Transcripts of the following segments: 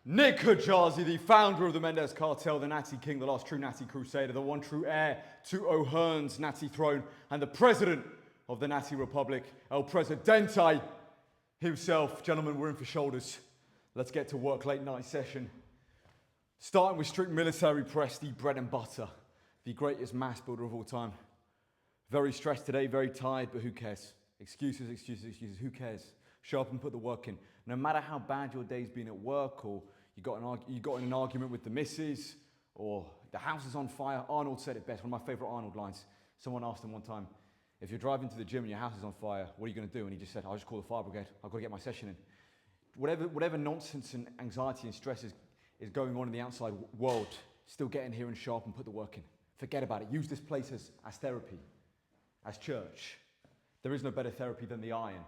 Nick Hajazi, the founder of the Mendes Cartel, the Natty King, the last true Natty Crusader, the one true heir to O'Hearn's Natty throne, and the president of the Natty Republic, El Presidente himself. Gentlemen, we're in for shoulders. Let's get to work. Late night session. Starting with strict military press, the bread and butter, the greatest mass builder of all time. Very stressed today, very tired, but who cares? Excuses, excuses, excuses. Who cares? Show up and put the work in. No matter how bad your day's been at work, or you got in an argument with the missus, or the house is on fire. Arnold said it best. One of my favorite Arnold lines. Someone asked him one time, if you're driving to the gym and your house is on fire, what are you going to do? And he just said, I'll just call the fire brigade. I've got to get my session in. Whatever nonsense and anxiety and stress is going on in the outside world, still get in here and show up and put the work in. Forget about it. Use this place as therapy, as church. There is no better therapy than the iron.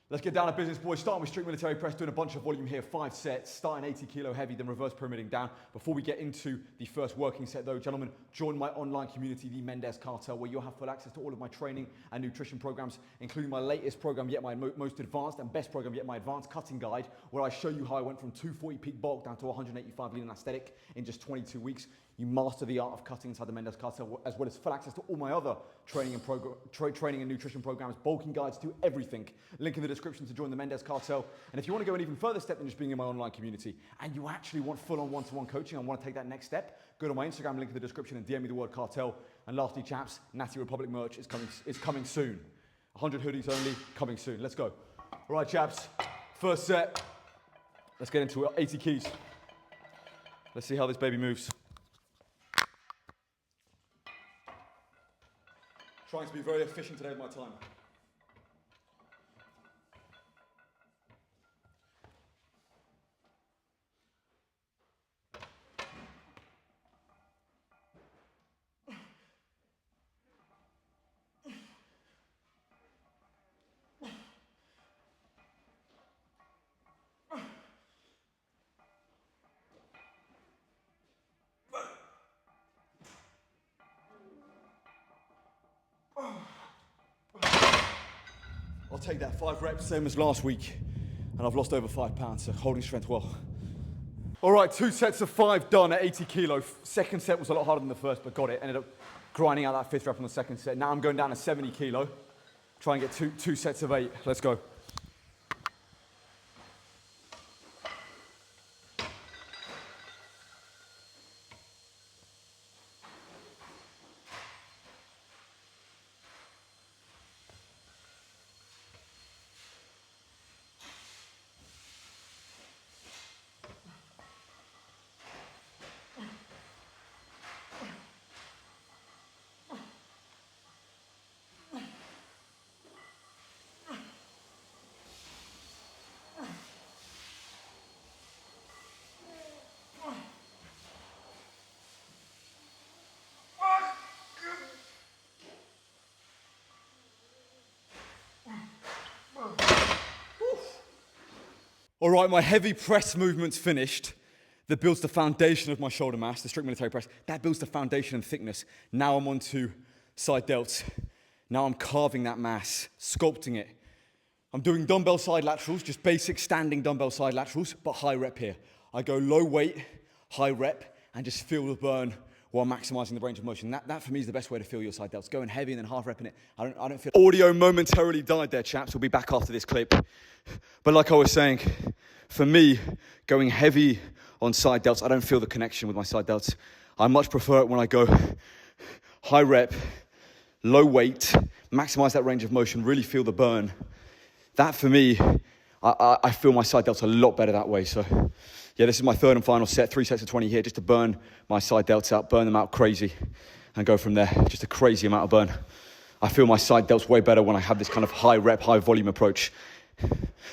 Let's get down to business, boys. Starting with strict military press, doing a bunch of volume here, 5 sets, starting 80 kilo heavy, then reverse pyramiding down. Before we get into the first working set though, gentlemen, join my online community, the Mendes Cartel, where you'll have full access to all of my training and nutrition programs, including my latest program yet, my most advanced and best program yet, my advanced cutting guide, where I show you how I went from 240 peak bulk down to 185 lean and aesthetic in just 22 weeks. You master the art of cutting inside the Mendes Cartel, as well as full access to all my other training and nutrition programs, bulking guides to everything. Link in the description to join the Mendes Cartel. And if you want to go an even further step than just being in my online community, and you actually want full-on one-to-one coaching and want to take that next step, go to my Instagram, link in the description, and DM me the word cartel. And lastly, chaps, Natty Republic merch is coming soon. 100 hoodies only, coming soon. Let's go. All right, chaps, first set. Let's get into it. 80 keys. Let's see how this baby moves. Trying to be very efficient today with my time. I'll take that 5 reps, same as last week, and I've lost over 5 pounds, so holding strength well. All right, 2 sets of 5 done at 80 kilo. Second set was a lot harder than the first, but got it. Ended up grinding out that 5th rep on the second set. Now I'm going down to 70 kilo. Try and get two sets of 8. Let's go. All right, my heavy press movement's finished. That builds the foundation of my shoulder mass, the strict military press. That builds the foundation and thickness. Now I'm on to side delts. Now I'm carving that mass, sculpting it. I'm doing dumbbell side laterals, just basic standing dumbbell side laterals, but high rep here. I go low weight, high rep, and just feel the burn while maximizing the range of motion. That for me is the best way to feel your side delts. Going heavy and then half repping it. I don't feel. Audio momentarily died there, chaps. We'll be back after this clip. But like I was saying, for me, going heavy on side delts, I don't feel the connection with my side delts. I much prefer it when I go high rep, low weight, maximize that range of motion, really feel the burn. That for me, I feel my side delts a lot better that way. So yeah, this is my 3rd and final set, 3 sets of 20 here, just to burn my side delts out, burn them out crazy, and go from there. Just a crazy amount of burn. I feel my side delts way better when I have this kind of high rep, high volume approach.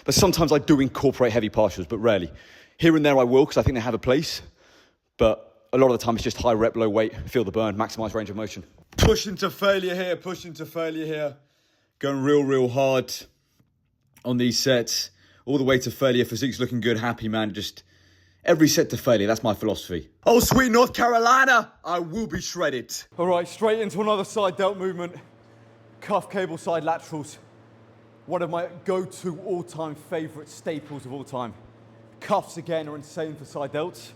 But sometimes I do incorporate heavy partials, but rarely. Here and there I will, because I think they have a place. But a lot of the time it's just high rep, low weight, feel the burn, maximize range of motion. Pushing to failure here, pushing to failure here. Going real hard on these sets. All the way to failure. Physique's looking good, happy, man. Just every set to failure, that's my philosophy. Oh, sweet North Carolina, I will be shredded. All right, straight into another side delt movement. Cuff cable side laterals. One of my go-to all-time favorite staples of all time. Cuffs, again, are insane for side delts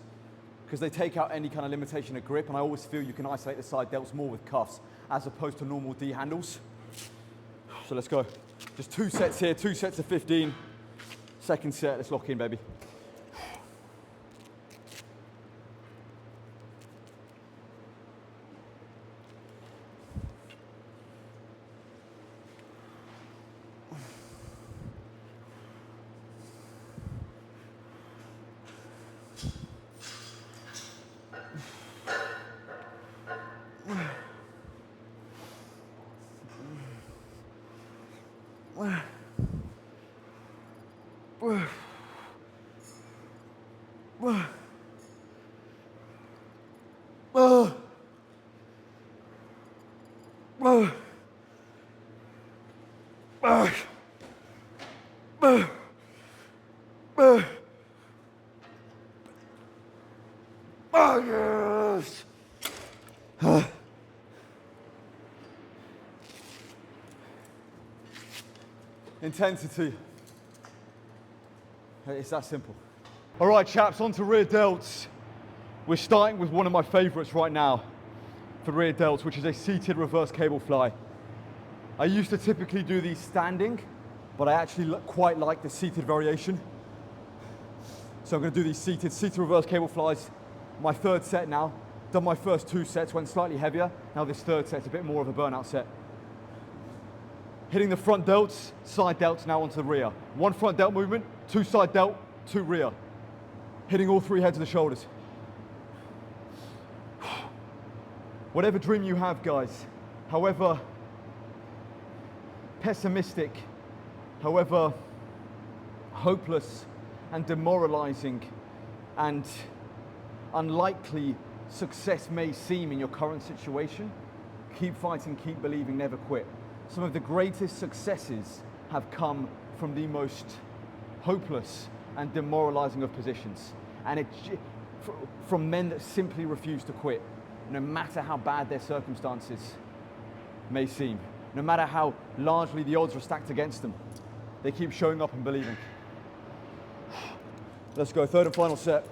because they take out any kind of limitation of grip, and I always feel you can isolate the side delts more with cuffs as opposed to normal D handles. So let's go. Just 2 sets here, 2 sets of 15. Second set, let's lock in, baby. Intensity. It's that simple. All right, chaps, on to rear delts. We're starting with one of my favorites right now for rear delts, which is a seated reverse cable fly. I used to typically do these standing, but I actually quite like the seated variation. So I'm gonna do these seated reverse cable flies. My third set now. Done my first 2 sets, went slightly heavier. Now this third set's a bit more of a burnout set. Hitting the front delts, side delts now onto the rear. 1 front delt movement, 2 side delt, 2 rear. Hitting all 3 heads of the shoulders. Whatever dream you have, guys, however pessimistic, however hopeless and demoralizing and unlikely success may seem in your current situation, keep fighting, keep believing, never quit. Some of the greatest successes have come from the most hopeless and demoralizing of positions. And from men that simply refuse to quit, no matter how bad their circumstances may seem, no matter how largely the odds are stacked against them, they keep showing up and believing. Let's go, third and final set.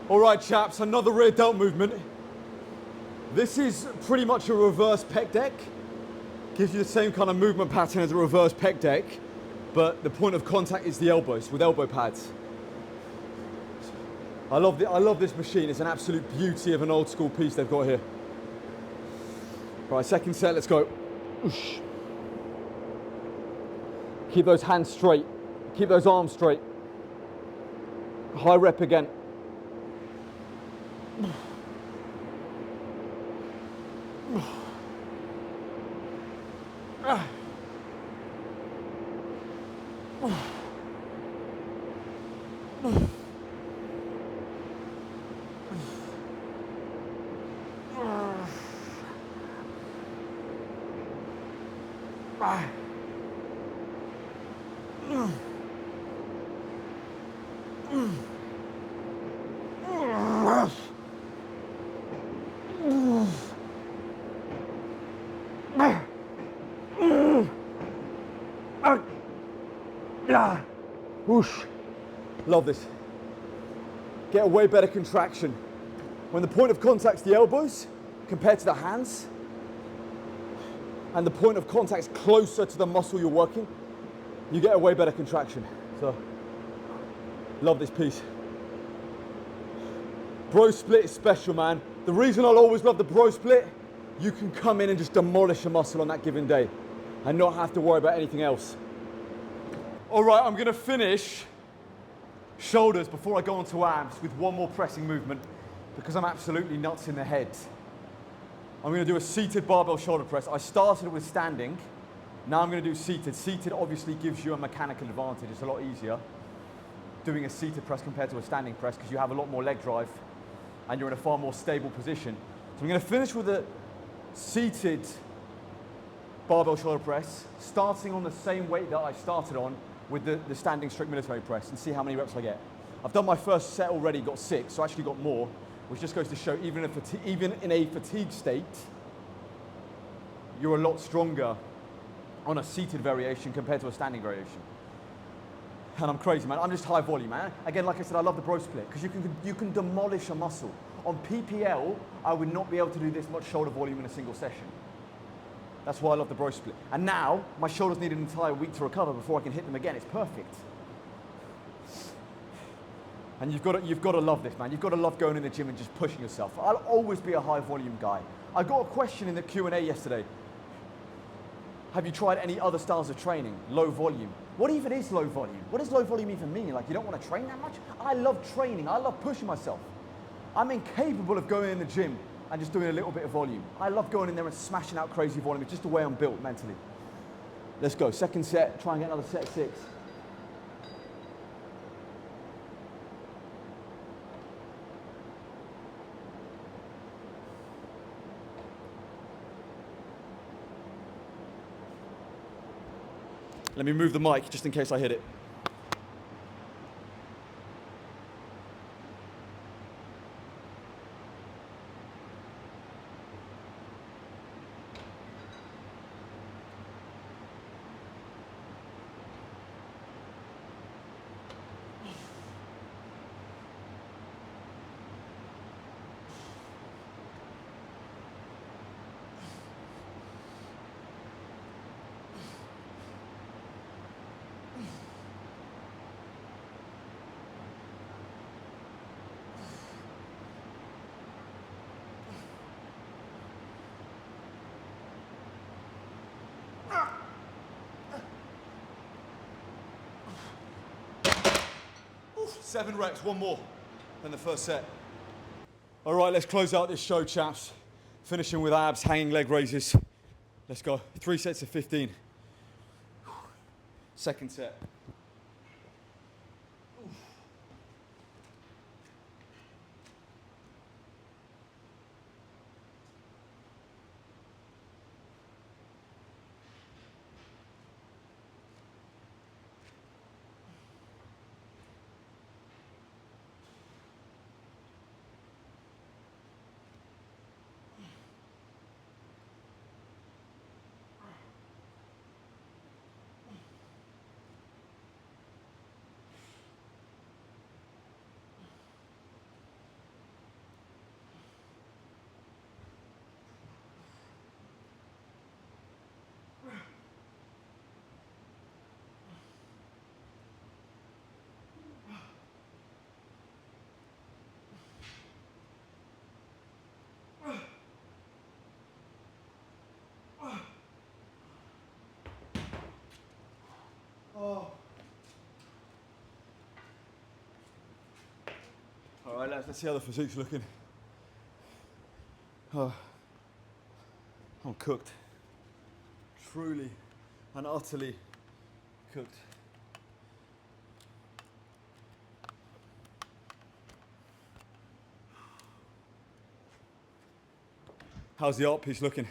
All right, chaps, another rear delt movement. This is pretty much a reverse pec deck. Gives you the same kind of movement pattern as a reverse pec deck, but the point of contact is the elbows with elbow pads. I love this machine. It's an absolute beauty of an old school piece they've got here. Right, second set, let's go. Oosh. Keep those hands straight. Keep those arms straight. High rep again. Whoosh. Love this. Get a way better contraction. When the point of contact's the elbows compared to the hands, and the point of contact's closer to the muscle you're working, you get a way better contraction. So, love this piece. Bro split is special, man. The reason I'll always love the bro split, you can come in and just demolish a muscle on that given day and not have to worry about anything else. All right, I'm gonna finish shoulders before I go on to abs with one more pressing movement because I'm absolutely nuts in the head. I'm gonna do a seated barbell shoulder press. I started with standing, now I'm gonna do seated. Seated obviously gives you a mechanical advantage. It's a lot easier doing a seated press compared to a standing press because you have a lot more leg drive and you're in a far more stable position. So I'm gonna finish with a seated barbell shoulder press, starting on the same weight that I started on with the standing strict military press and see how many reps I get. I've done my first set already, got 6, so I actually got more, which just goes to show even in a fatigue state, you're a lot stronger on a seated variation compared to a standing variation. And I'm crazy, man. I'm just high volume, man. Again, like I said, I love the bro split because you can demolish a muscle. On PPL, I would not be able to do this much shoulder volume in a single session. That's why I love the bro split. And now, my shoulders need an entire week to recover before I can hit them again. It's perfect. And you've got to love this, man. You've got to love going in the gym and just pushing yourself. I'll always be a high volume guy. I got a question in the Q&A yesterday. Have you tried any other styles of training? Low volume. What even is low volume? What does low volume even mean? Like you don't want to train that much? I love training. I love pushing myself. I'm incapable of going in the gym and just doing a little bit of volume. I love going in there and smashing out crazy volume. It's just the way I'm built mentally. Let's go. Second set. Try and get another set 6. Let me move the mic just in case I hit it. Oof, 7 reps, one more than the first set. All right, let's close out this show, chaps. Finishing with abs, hanging leg raises. Let's go. 3 sets of 15. Second set. Oh. All right, let's see how the physique's looking. Oh, I'm cooked. Truly and utterly cooked. How's the art piece looking?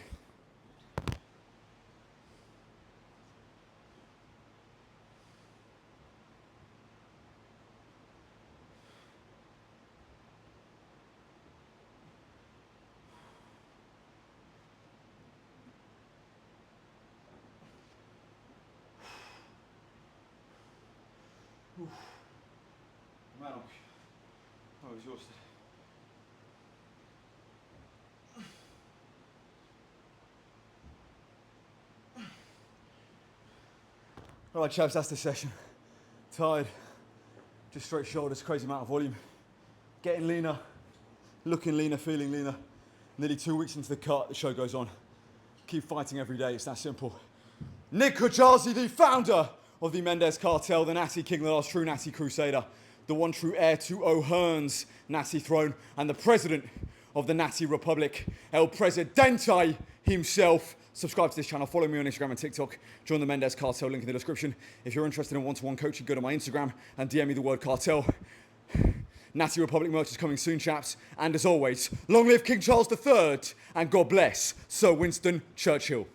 Man, I'm exhausted. All right, chaps, that's the session. Tired, just straight shoulders, crazy amount of volume. Getting leaner, looking leaner, feeling leaner. Nearly 2 weeks into the cut, the show goes on. Keep fighting every day, it's that simple. Nick Kucharski, the founder of the Mendes Cartel, the Natty King, the last true Natty Crusader, the one true heir to O'Hearn's Natty throne, and the president of the Natty Republic, El Presidente himself. Subscribe to this channel, follow me on Instagram and TikTok, join the Mendes Cartel, link in the description. If you're interested in one-to-one coaching, go to my Instagram and DM me the word cartel. Natty Republic merch is coming soon, chaps. And as always, long live King Charles III, and God bless Sir Winston Churchill.